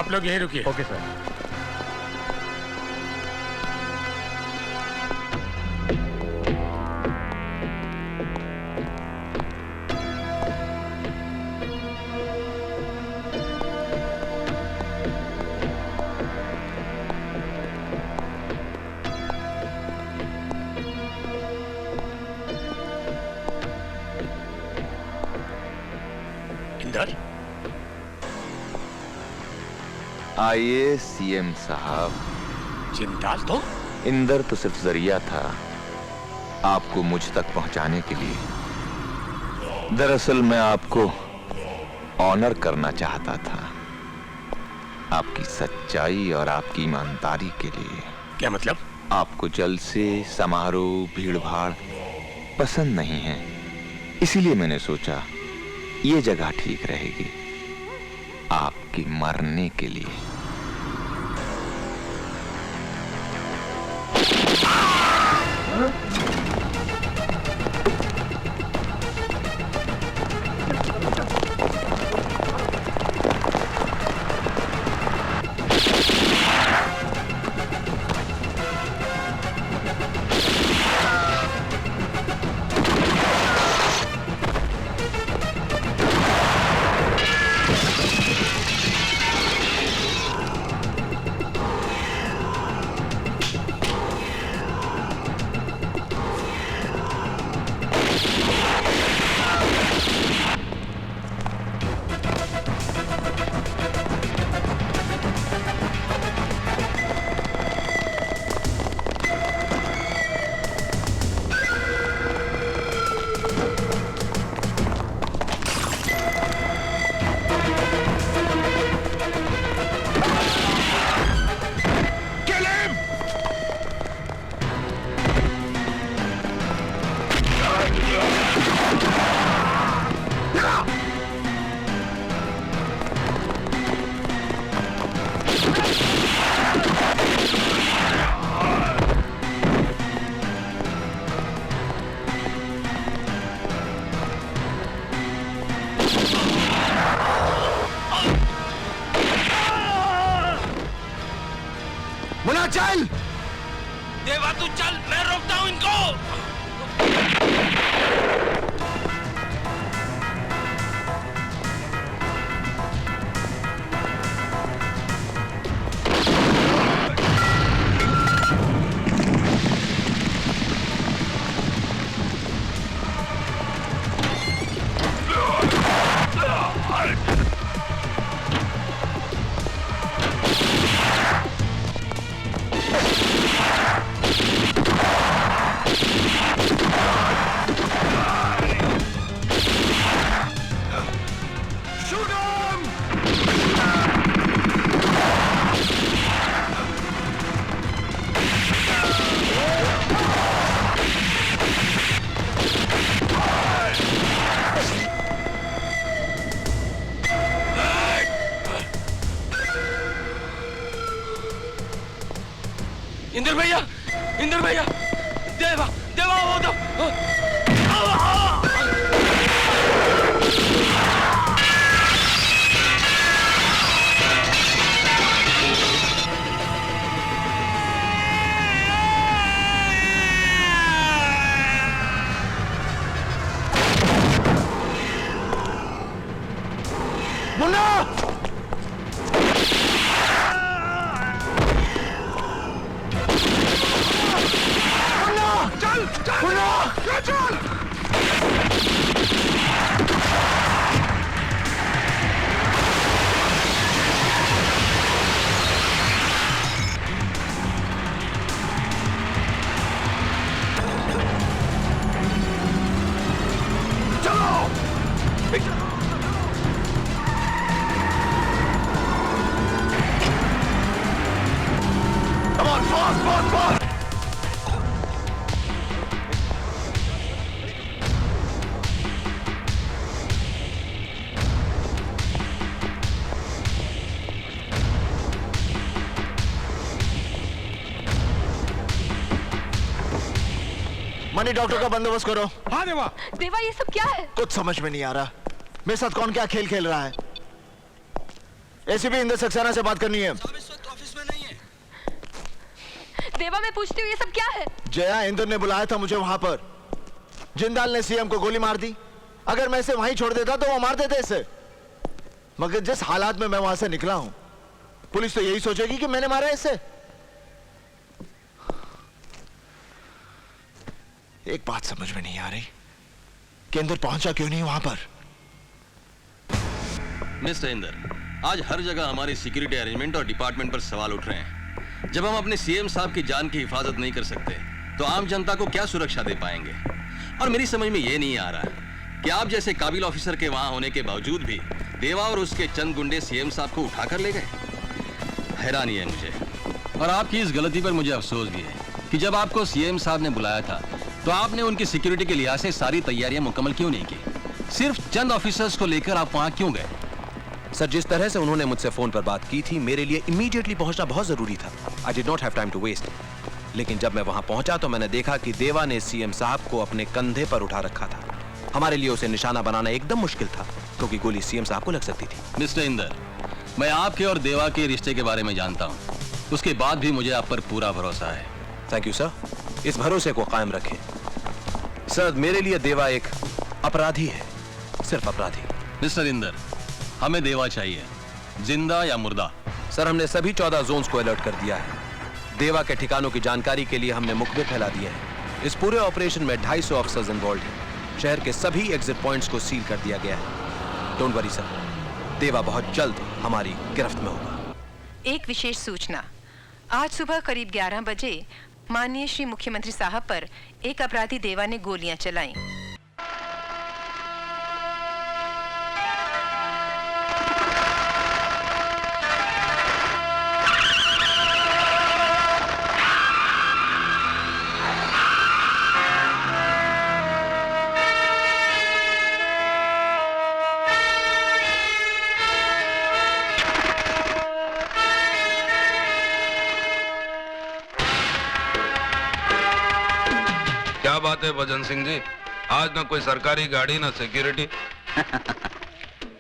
आप लोग यहीं रुकिए। Okay sir. इंदर, आइए सीएम साहब। जिंदाल तो इंदर तो सिर्फ जरिया था आपको मुझ तक पहुंचाने के लिए। दरअसल मैं आपको ऑनर करना चाहता था, आपकी सच्चाई और आपकी ईमानदारी के लिए। क्या मतलब? आपको जल्द से समारोह भीड़ भाड़ पसंद नहीं है, इसीलिए मैंने सोचा ये जगह ठीक रहेगी आपके मरने के लिए। मुन्ना चल! देवा तू चल, मैं रोकता हूं इनको। इंदर भैया, इंदर भैया, देवा, देवा वो तो मुन्ना! चल! चल! चल! Come on, fast, fast, fast! Money doctor का बंदोबस्त करो। हाँ देवा। देवा ये सब क्या है? कुछ समझ में नहीं आ रहा, मेरे साथ कौन क्या खेल खेल रहा है। एसीपी इंदर सक्सेना से बात करनी है। ऑफिस में नहीं है। देवा, मैं पूछती हूँ ये सब क्या है? जया, इंदर ने बुलाया था मुझे वहां पर। जिंदाल ने सीएम को गोली मार दी। अगर मैं इसे वहीं छोड़ देता तो वो मार देते इसे। मगर जिस हालात में मैं वहां से निकला हूं, पुलिस तो यही सोचेगी कि मैंने मारा इसे। एक बात समझ में नहीं आ रही कि इंदर पहुंचा क्यों नहीं वहां पर। मिस्टर इंदर, आज हर जगह हमारी सिक्योरिटी अरेंजमेंट और डिपार्टमेंट पर सवाल उठ रहे हैं। जब हम अपने सीएम साहब की जान की हिफाजत नहीं कर सकते तो आम जनता को क्या सुरक्षा दे पाएंगे? और मेरी समझ में ये नहीं आ रहा कि आप जैसे काबिल ऑफिसर के वहां होने के बावजूद भी देवा और उसके चंद गुंडे सीएम साहब को उठाकर ले गए। हैरानी है मुझे, और आपकी इस गलती पर मुझे अफसोस भी है कि जब आपको सीएम साहब ने बुलाया था तो आपने उनकी सिक्योरिटी के लिहाज से सारी तैयारियां मुकम्मल क्यों नहीं की? सिर्फ चंद ऑफिसर्स को लेकर आप वहां क्यों गए? सर, जिस तरह से उन्होंने मुझसे फोन पर बात की थी, मेरे लिए इमीडिएटली पहुंचना बहुत जरूरी था। I did not have time to waste. लेकिन जब मैं वहां पहुंचा तो मैंने देखा कि देवा ने सीएम साहब को अपने कंधे पर उठा रखा था। हमारे लिए उसे निशाना बनाना एकदम मुश्किल था क्योंकि गोली सीएम साहब को लग सकती थी। मिस्टर इंदर, मैं आपके और देवा के रिश्ते के बारे में जानता हूं, उसके बाद भी मुझे आप पर पूरा भरोसा है। थैंक यू सर, इस भरोसे को कायम रखें। सर, मेरे लिए देवा एक अपराधी है, सिर्फ अपराधी। मिस्टर इंदर, हमें देवा चाहिए, जिंदा या मुर्दा। सर, हमने सभी 14 जोन्स को अलर्ट कर दिया है। देवा के ठिकानों की जानकारी के लिए हमने मुखबिर फैला दिए हैं। इस पूरे ऑपरेशन में 250 ऑफिसर्स इन्वॉल्व हैं। शहर के सभी एग्जिट पॉइंट्स को सील कर दिया गया है। डोंट वरी सर, देवा बहुत जल्द हमारी गिरफ्त में होगा। एक विशेष सूचना, आज सुबह करीब 11 बजे माननीय श्री मुख्यमंत्री साहब पर एक अपराधी देवा ने गोलियां चलाईं। क्या बात है भजन सिंह जी, आज ना कोई सरकारी गाड़ी ना सिक्योरिटी।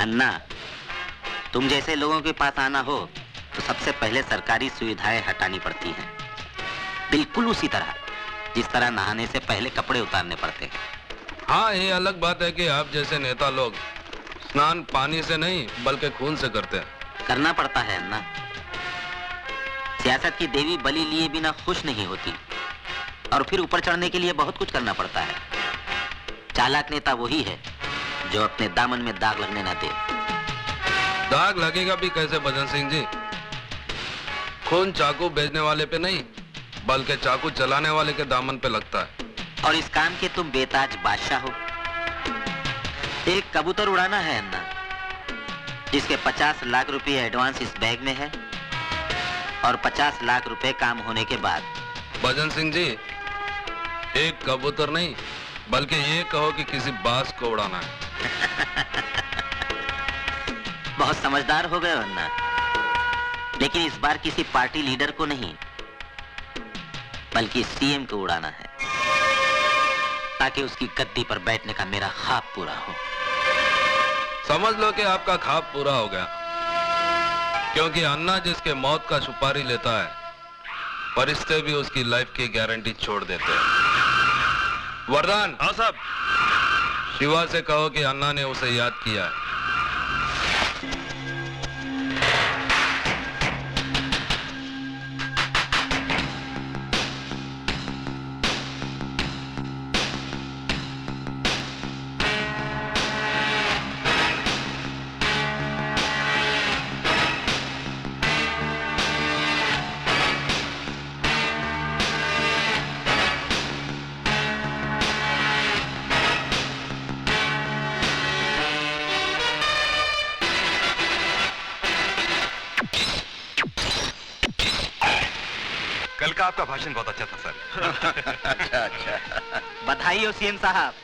अन्ना, तुम जैसे लोगों के पास आना हो तो सबसे पहले सरकारी सुविधाएं हटानी पड़ती हैं, बिल्कुल उसी तरह जिस तरह नहाने से पहले कपड़े उतारने पड़ते हैं। हाँ, ये अलग बात है कि आप जैसे नेता लोग स्नान पानी से नहीं बल्कि खून से करते हैं। करना पड़ता है अन्ना। सियासत की देवी बलि लिए बिना खुश नहीं होती, और फिर ऊपर चढ़ने के लिए बहुत कुछ करना पड़ता है। चालाक नेता वही है जो अपने दामन में दाग लगने ना दे। दाग लगेगा भी कैसे भजन सिंह जी? खून चाकू बेचने वाले पे नहीं बल्कि चाकू चलाने वाले के दामन पे लगता है। और इस काम के तुम बेताज बादशाह हो। एक कबूतर उड़ाना है अन्ना, जिसके 50 लाख रुपए एडवांस इस बैग में है और 50 लाख रुपए काम होने के बाद। भजन सिंह जी, एक कबूतर नहीं बल्कि ये कहो कि किसी बाज को उड़ाना है। बहुत समझदार हो गए अन्ना, लेकिन इस बार किसी पार्टी लीडर को नहीं बल्कि सीएम को उड़ाना है, ताकि उसकी गद्दी पर बैठने का मेरा ख्वाब पूरा हो। समझ लो कि आपका ख्वाब पूरा हो गया, क्योंकि अन्ना जिसके मौत का सुपारी लेता है, फरिश्ते भी उसकी लाइफ की गारंटी छोड़ देते हैं। वरदान। हाँ साहब। शिवा से कहो कि अन्ना ने उसे याद किया है। कल का आपका भाषण बहुत अच्छा था सर। अच्छा, बधाई हो सीएम साहब।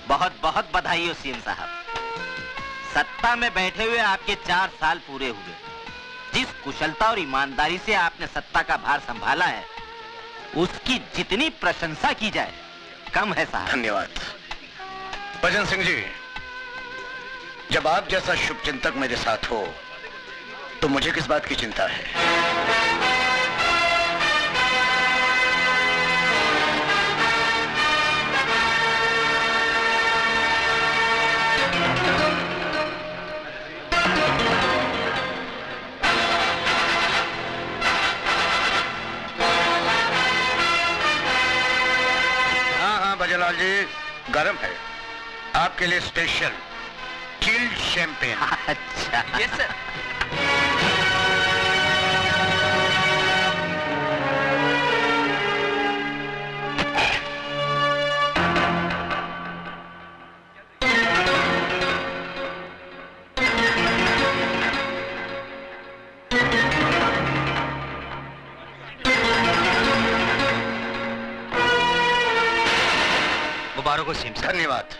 बहुत बहुत बधाई हो सीएम साहब। सत्ता में बैठे हुए आपके 4 साल पूरे हुए। जिस कुशलता और ईमानदारी से आपने सत्ता का भार संभाला है, उसकी जितनी प्रशंसा की जाए कम है साहब। धन्यवाद। भजन सिंह जी, जब आप जैसा शुभचिंतक मेरे साथ हो तो मुझे किस बात की चिंता है? हाँ भजनलाल जी, गर्म है आपके लिए स्पेशल चिल्ड शैंपेन। अच्छा। Yes sir. मुबारक हो सीएम साहब। धन्यवाद।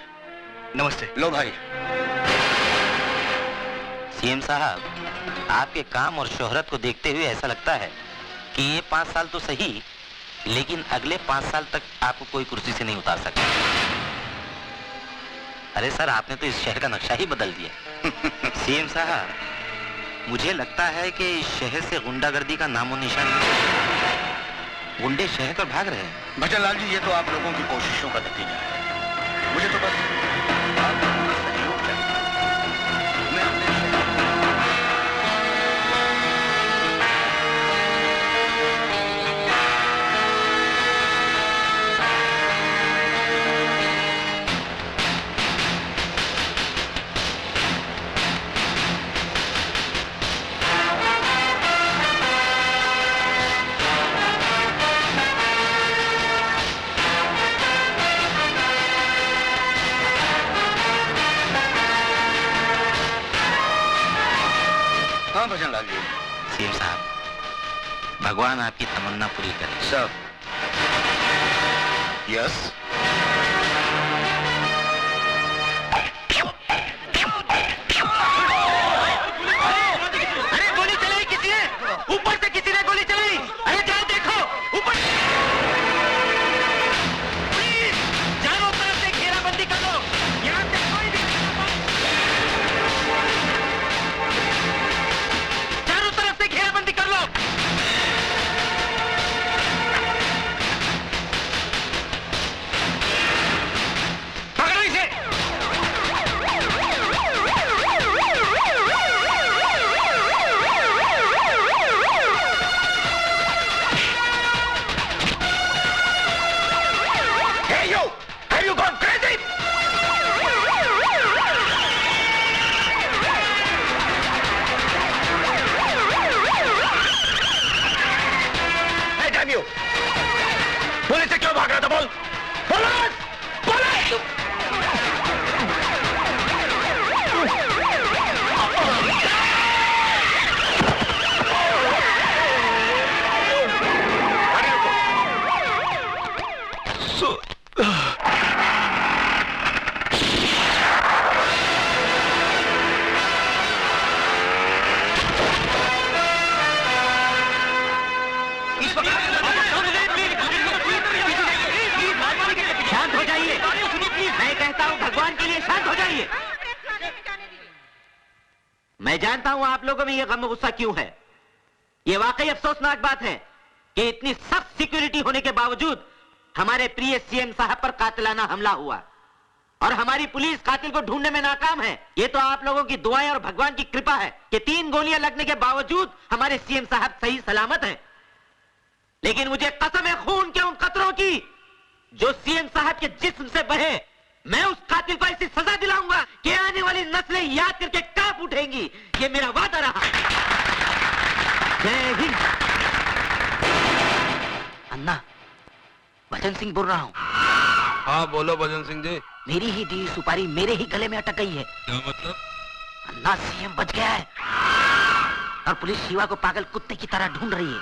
नमस्ते। लो भाई। सीएम साहब, आपके काम और शोहरत को देखते हुए ऐसा लगता है कि ये 5 साल तो सही, लेकिन अगले 5 साल तक आपको कोई कुर्सी से नहीं उतार सकता। अरे सर, आपने तो इस शहर का नक्शा ही बदल दिया। सीएम साहब, मुझे लगता है कि इस शहर से गुंडागर्दी का नामो निशान नहीं। गुंडे शहर पर भाग रहे हैं। भजनलाल जी, ये तो आप लोगों की कोशिशों का नतीजा है। मुझे तो बस आप लोगों का सहयोग चाहिए। मैं अपने भजनलाल जी। सीएम साहब, भगवान आपकी तमन्ना पूरी करे। सब यस। अरे गोली चलाई किसी ने, ऊपर से किसी ने गोली चलाई। अरे जाओ देखो ऊपर। प्लीज चारों तरफ से घेराबंदी कर लो, यहाँ से कोई भी चारों तरफ से घेराबंदी कर लो। पकड़ो इसे। Hey you! Have you gone crazy? Hey damn you! Police से क्यों भाग रहा था बोल? पुलिस! पुलिस! शांत हो जाइए। मैं कहता हूँ भगवान के लिए शांत हो जाइए। मैं जानता हूँ आप लोगों में ये गम गुस्सा क्यों है। ये वाकई अफसोसनाक बात है कि इतनी सख्त सिक्योरिटी होने के बावजूद हमारे प्रिय सीएम साहब पर कातिलाना हमला हुआ और हमारी पुलिस कातिल को ढूंढने में नाकाम है। ये तो आप लोगों की दुआएं और भगवान की कृपा है कि 3 गोलियां लगने के बावजूद हमारे सीएम साहब सही सलामत हैं। लेकिन मुझे कसम है खून के उन कतरों की जो सीएम साहब के जिस्म से बहे। मैं उस कातिल को ऐसी सजा दिलाऊंगा कि आने वाली नस्लें याद करके कांप उठेंगी। ये मेरा वादा रहा। जय हिंद। अन्ना, भजन सिंह बोल रहा हूँ। हाँ बोलो भजन सिंह जी। मेरी ही दी सुपारी मेरे ही गले में अटक गई है। क्या मतलब? अन्ना, सीएम बच गया है और पुलिस शिवा को पागल कुत्ते की तरह ढूंढ रही है।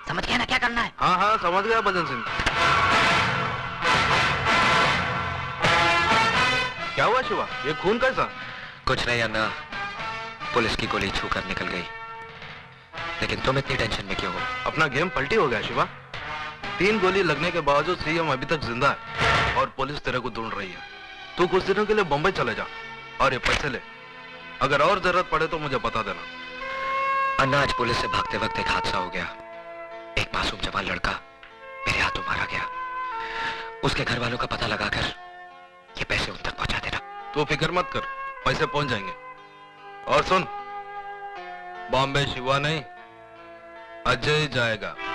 समझ गया ना क्या करना है? हाँ हाँ समझ गया भजन सिंह। क्या हुआ शिवा, ये खून कैसा? कुछ नहीं अन्ना, पुलिस की गोली छूकर निकल गई। लेकिन तुम इतनी टेंशन में क्यों हो? अपना गेम पलटी हो गया शिवा। 3 गोली लगने के बावजूद सीएम अभी तक जिंदा है और पुलिस तेरे को ढूंढ रही है। तू कुछ दिनों के लिए बम्बई चले जा और ये पैसे ले। अगर और जरूरत पड़े तो मुझे बता देना। अन्ना, आज पुलिस से भागते वक्त एक हादसा हो गया। एक मासूम जवान लड़का मेरे हाथों मारा गया। उसके घर वालों का पता लगाकर ये पैसे उन तक पहुंचा देना। तू फिक्र मत कर, पैसे पहुंच जाएंगे। और सुन, बॉम्बे शिवा नहीं, अजय जाएगा।